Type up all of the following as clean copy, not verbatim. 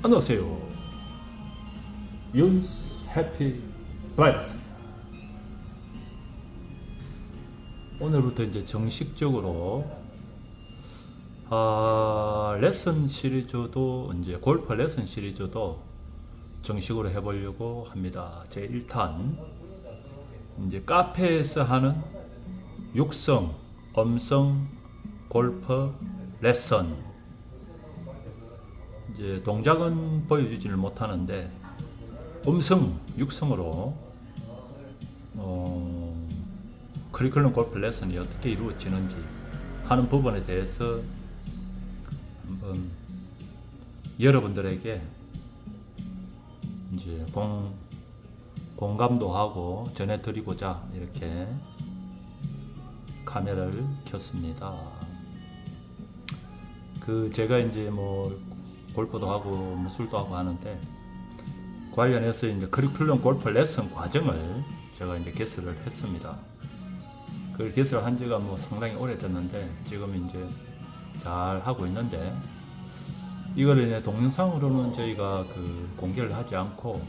안녕하세요. 윤스 해피 바이러스입니다. 오늘부터 이제 정식적으로 레슨 시리즈도 이제 골프 레슨 시리즈도 정식으로 해보려고 합니다. 제 1탄 이제 카페에서 하는 육성, 음성 골프 레슨. 이제 동작은 보여주지를 못하는데 음성, 육성으로 커리큘럼 골프 레슨이 어떻게 이루어지는지 하는 부분에 대해서 한번 여러분들에게 이제 공감도 하고 전해드리고자 이렇게 카메라를 켰습니다. 제가 이제 뭐 골프도 하고 무술도 하고 하는데 관련해서 이제 커리큘럼 골프 레슨 과정을 제가 이제 개설을 했습니다. 그 개설을 한 지가 뭐 상당히 오래됐는데 지금 이제 잘 하고 있는데 이거를 이제 동영상으로는 저희가 공개를 하지 않고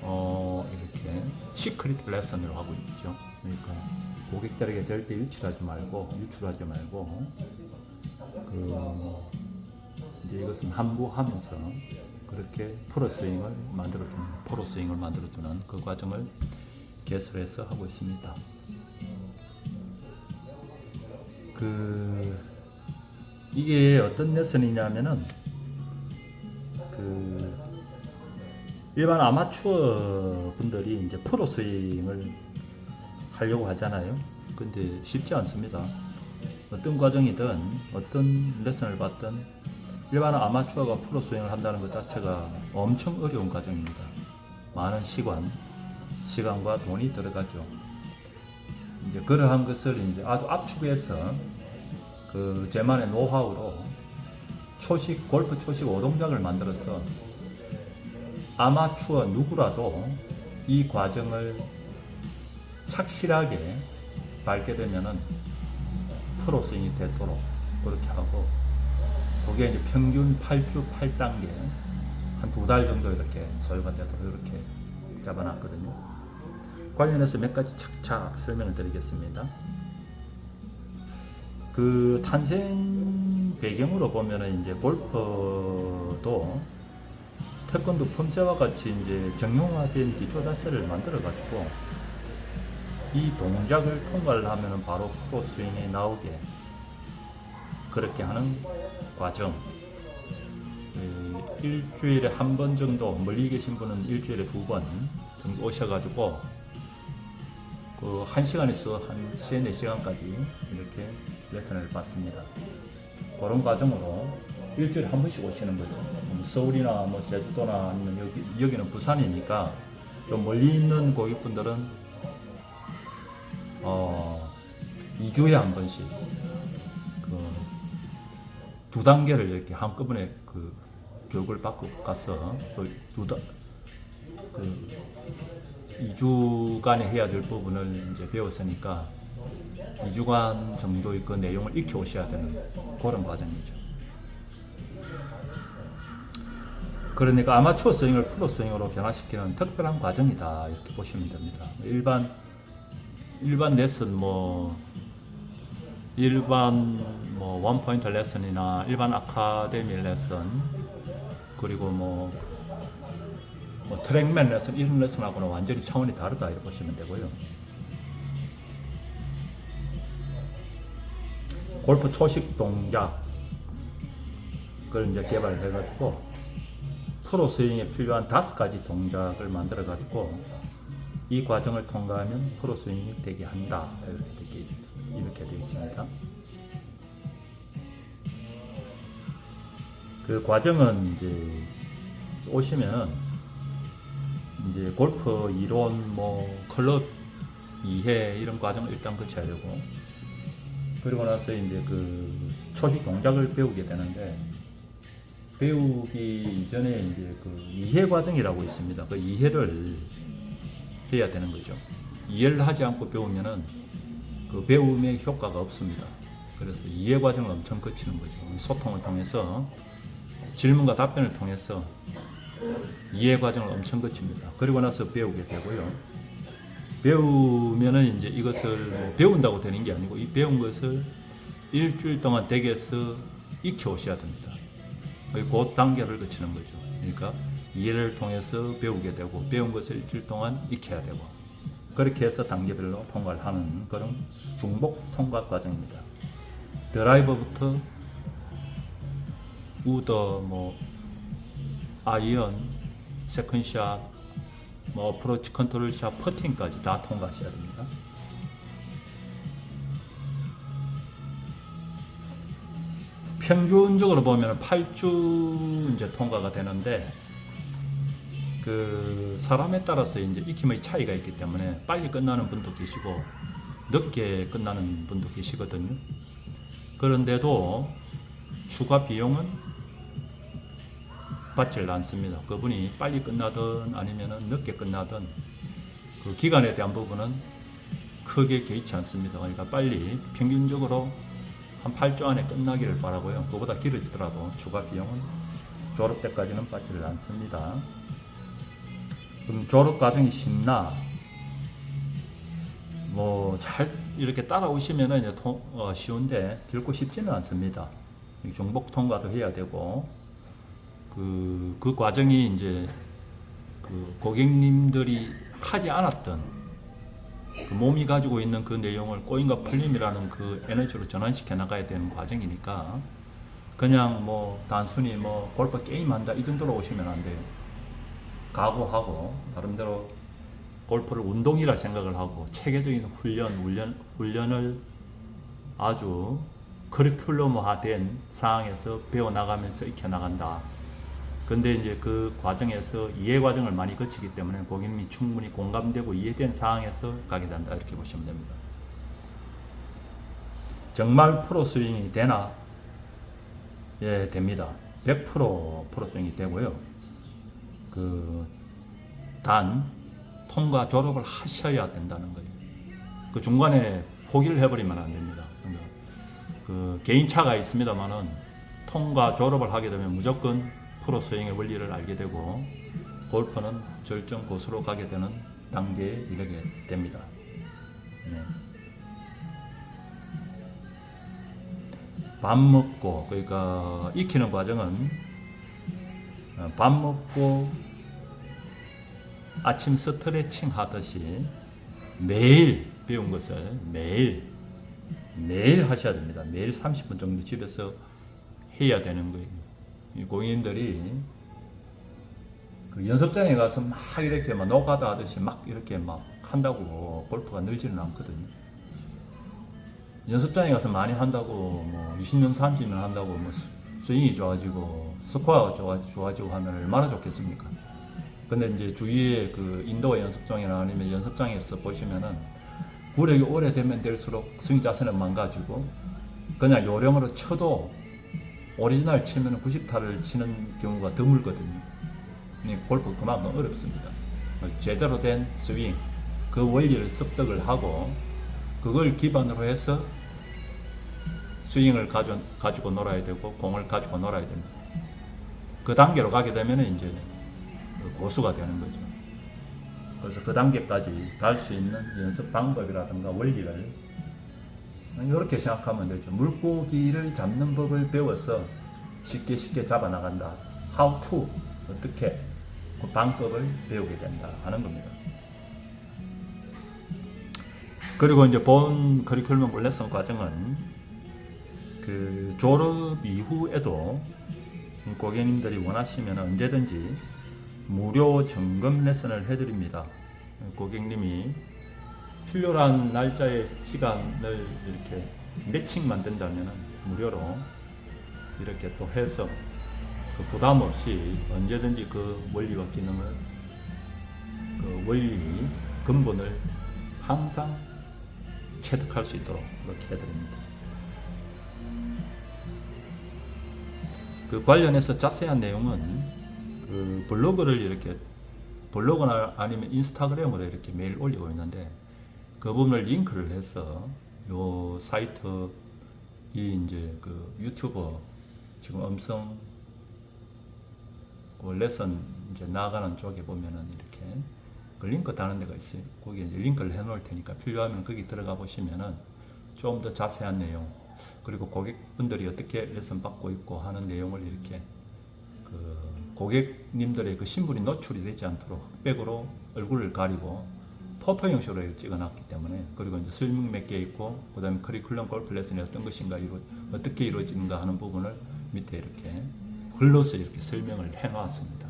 이렇게 시크릿 레슨으로 하고 있죠. 그러니까 고객들에게 절대 유출하지 말고 이제 이것은 함부하면서 그렇게 프로스윙을 만들어주는 그 과정을 개설해서 하고 있습니다. 이게 어떤 레슨이냐면은 일반 아마추어 분들이 이제 프로스윙을 하려고 하잖아요. 근데 쉽지 않습니다. 어떤 과정이든 어떤 레슨을 받든 일반 아마추어가 프로스윙을 한다는 것 자체가 엄청 어려운 과정입니다. 많은 시간과 돈이 들어가죠. 이제 그러한 것을 이제 아주 압축해서 제만의 노하우로 골프 초식 5동작을 만들어서 아마추어 누구라도 이 과정을 착실하게 밟게 되면은 프로스윙이 되도록 그렇게 하고, 그게 이제 평균 8주 8단계 한 2달 정도 이렇게 소요가 되도록 이렇게 잡아놨거든요. 관련해서 몇 가지 착착 설명을 드리겠습니다. 탄생 배경으로 보면은 이제 골프도 태권도 폼새와 같이 이제 정형화된 기초 자세를 만들어 가지고 이 동작을 통과를 하면은 바로 프로스윙이 나오게 그렇게 하는 과정. 일주일에 한 번 정도, 멀리 계신 분은 일주일에 2번 정도 오셔가지고 1시간에서 한 3, 4시간까지 이렇게 레슨을 받습니다. 그런 과정으로 일주일에 한 번씩 오시는 거죠. 서울이나 뭐 제주도나 아니면 여기는 부산이니까 좀 멀리 있는 고객분들은 2주에 한 번씩 2단계를 이렇게 한꺼번에 교육을 받고 가서 2주간에 해야 될 부분을 이제 배웠으니까 2주간 정도의 그 내용을 익혀 오셔야 되는 그런 과정이죠. 그러니까 아마추어 스윙을 프로 스윙으로 변화시키는 특별한 과정이다 이렇게 보시면 됩니다. 일반 레슨 일반 원포인트 레슨이나 일반 아카데미 레슨, 그리고 트랙맨 레슨, 이런 레슨하고는 완전히 차원이 다르다 이렇게 보시면 되고요. 골프 초식 동작을 이제 개발을 해가지고 프로 스윙에 필요한 5가지 동작을 만들어 가지고 이 과정을 통과하면 프로 스윙이 되게 한다 이렇게 되어 있습니다. 그 과정은 이제 오시면은 이제 골프 이론, 클럽 이해 이런 과정을 일단 거쳐야 되고, 그리고 나서 이제 초식 동작을 배우게 되는데, 배우기 이전에 이제 이해 과정이라고 있습니다. 그 이해를 해야 되는 거죠. 이해를 하지 않고 배우면은 배움의 효과가 없습니다. 그래서 이해 과정을 엄청 거치는 거죠. 소통을 통해서 질문과 답변을 통해서 이해 과정을 엄청 거칩니다. 그리고 나서 배우게 되고요. 배우면은 이제 이것을 뭐 배운다고 되는 게 아니고 이 배운 것을 일주일 동안 댁에서 익혀 오셔야 됩니다. 그 단계를 거치는 거죠. 그러니까 이해를 통해서 배우게 되고 배운 것을 일주일 동안 익혀야 되고 그렇게 해서 단계별로 통과를 하는 그런 중복 통과 과정입니다. 드라이버부터 우더, 뭐 아이언, 세컨샷, 뭐 어프로치, 컨트롤샷, 퍼팅까지 다 통과하셔야 됩니다. 평균적으로 보면 8주 이제 통과가 되는데 그 사람에 따라서 이제 익힘의 차이가 있기 때문에 빨리 끝나는 분도 계시고 늦게 끝나는 분도 계시거든요. 그런데도 추가 비용은 받질 않습니다. 그분이 빨리 끝나든 아니면 늦게 끝나든 그 기간에 대한 부분은 크게 개의치 않습니다. 그러니까 빨리 평균적으로 한 8주 안에 끝나기를 바라고요. 그보다 길어지더라도 추가 비용은 졸업 때까지는 받지를 않습니다. 그럼 졸업 과정이 쉽나? 뭐 잘 이렇게 따라오시면은 이제 쉬운데 결코 쉽지는 않습니다. 중복 통과도 해야 되고 그 과정이 이제 그 고객님들이 하지 않았던 그 몸이 가지고 있는 그 내용을 꼬임과 풀림이라는 그 에너지로 전환시켜 나가야 되는 과정이니까 그냥 뭐 단순히 뭐 골프 게임 한다 이 정도로 오시면 안 돼요. 각오하고 나름대로 골프를 운동이라 생각을 하고 체계적인 훈련을 아주 커리큘럼화된 상황에서 배워나가면서 익혀나간다. 근데 이제 그 과정에서 이해 과정을 많이 거치기 때문에 고객님이 충분히 공감되고 이해된 상황에서 가게 된다. 이렇게 보시면 됩니다. 정말 프로 스윙이 되나? 예, 됩니다. 100% 프로 스윙이 되고요. 단 통과 졸업을 하셔야 된다는 거예요. 그 중간에 포기를 해버리면 안 됩니다. 그러니까 그 개인차가 있습니다만은 통과 졸업을 하게 되면 무조건 프로 스윙의 원리를 알게 되고 골프는 절정 고수로 가게 되는 단계에 이르게 됩니다. 네. 밥 먹고 그러니까 익히는 과정은 밥 먹고 아침 스트레칭 하듯이 매일 배운 것을 매일 하셔야 됩니다. 매일 30분 정도 집에서 해야 되는 거예요. 이 고객님들이 그 연습장에 가서 막 이렇게 막 노가다 하듯이 막 이렇게 막 한다고 골프가 늘지는 않거든요. 연습장에 가서 많이 한다고 뭐 20년 30년 한다고 뭐 스윙이 좋아지고 스코어가 좋아지고 하면 얼마나 좋겠습니까? 근데 이제 주위에 그 인도어 연습장이나 아니면 연습장에서 보시면은 구력이 오래되면 될수록 스윙 자세는 망가지고 그냥 요령으로 쳐도 오리지널 치면 90타를 치는 경우가 드물거든요. 골프 그만큼 어렵습니다. 제대로 된 스윙, 그 원리를 습득을 하고 그걸 기반으로 해서 스윙을 가지고 놀아야 되고 공을 가지고 놀아야 됩니다. 그 단계로 가게 되면 이제 고수가 되는 거죠. 그래서 그 단계까지 갈 수 있는 연습 방법이라든가 원리를 이렇게 생각하면 되죠. 물고기를 잡는 법을 배워서 쉽게 잡아나간다. How to, 어떻게 그 방법을 배우게 된다 하는 겁니다. 그리고 이제 본 커리큘럼 레슨 과정은 그 졸업 이후에도 고객님들이 원하시면 언제든지 무료 점검 레슨을 해드립니다. 고객님이 필요한 날짜의 시간을 이렇게 매칭 만든다면 무료로 이렇게 또 해서 그 부담 없이 언제든지 그 원리와 기능을 그 원리 근본을 항상 체득할 수 있도록 그렇게 해드립니다. 그 관련해서 자세한 내용은 그 블로그나 아니면 인스타그램으로 이렇게 매일 올리고 있는데 그 부분을 링크를 해서 요 사이트 이 이제 그 유튜버 지금 음성 그 레슨 이제 나가는 쪽에 보면은 이렇게 그 링크 다는 데가 있어요. 거기에 이제 링크를 해놓을 테니까 필요하면 거기 들어가 보시면은 좀 더 자세한 내용, 그리고 고객분들이 어떻게 레슨 받고 있고 하는 내용을 이렇게 그 고객님들의 그 신분이 노출이 되지 않도록 흑백으로 얼굴을 가리고 포토 형식으로 찍어놨기 때문에, 그리고 이제 설명 몇 개 있고, 그 다음에 커리큘럼 골프 레슨이 어떤 것인가, 어떻게 이루어지는가 하는 부분을 밑에 이렇게 글로서 이렇게 설명을 해 놨습니다.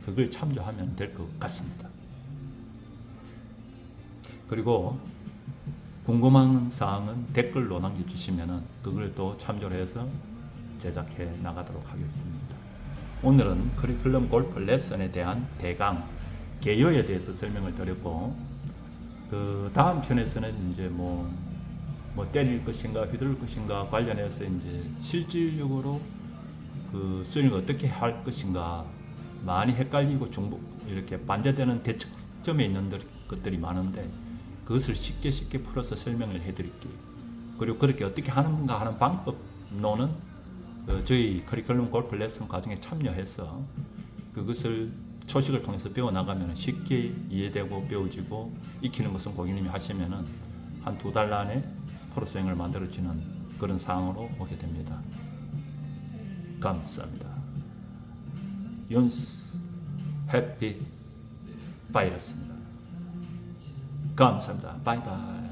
그걸 참조하면 될 것 같습니다. 그리고 궁금한 사항은 댓글로 남겨주시면 그걸 또 참조를 해서 제작해 나가도록 하겠습니다. 오늘은 커리큘럼 골프 레슨에 대한 대강 개요에 대해서 설명을 드렸고, 그 다음 편에서는 이제 뭐 때릴 것인가 휘두를 것인가 관련해서 이제 실질적으로 그 스윙을 어떻게 할 것인가 많이 헷갈리고 이렇게 반대되는 대척점에 있는 것들이 많은데, 그것을 쉽게 풀어서 설명을 해드릴게요. 그리고 그렇게 어떻게 하는가 하는 방법론은 저희 커리큘럼 골프 레슨 과정에 참여해서 그것을 초식을 통해서 배워나가면 쉽게 이해되고 배워지고, 익히는 것은 고객님이 하시면은 한 2달 안에 프로스윙을 만들어지는 그런 상황으로 오게 됩니다. 감사합니다. 윤스 해피 바이러스입니다. 감사합니다. 바이바이.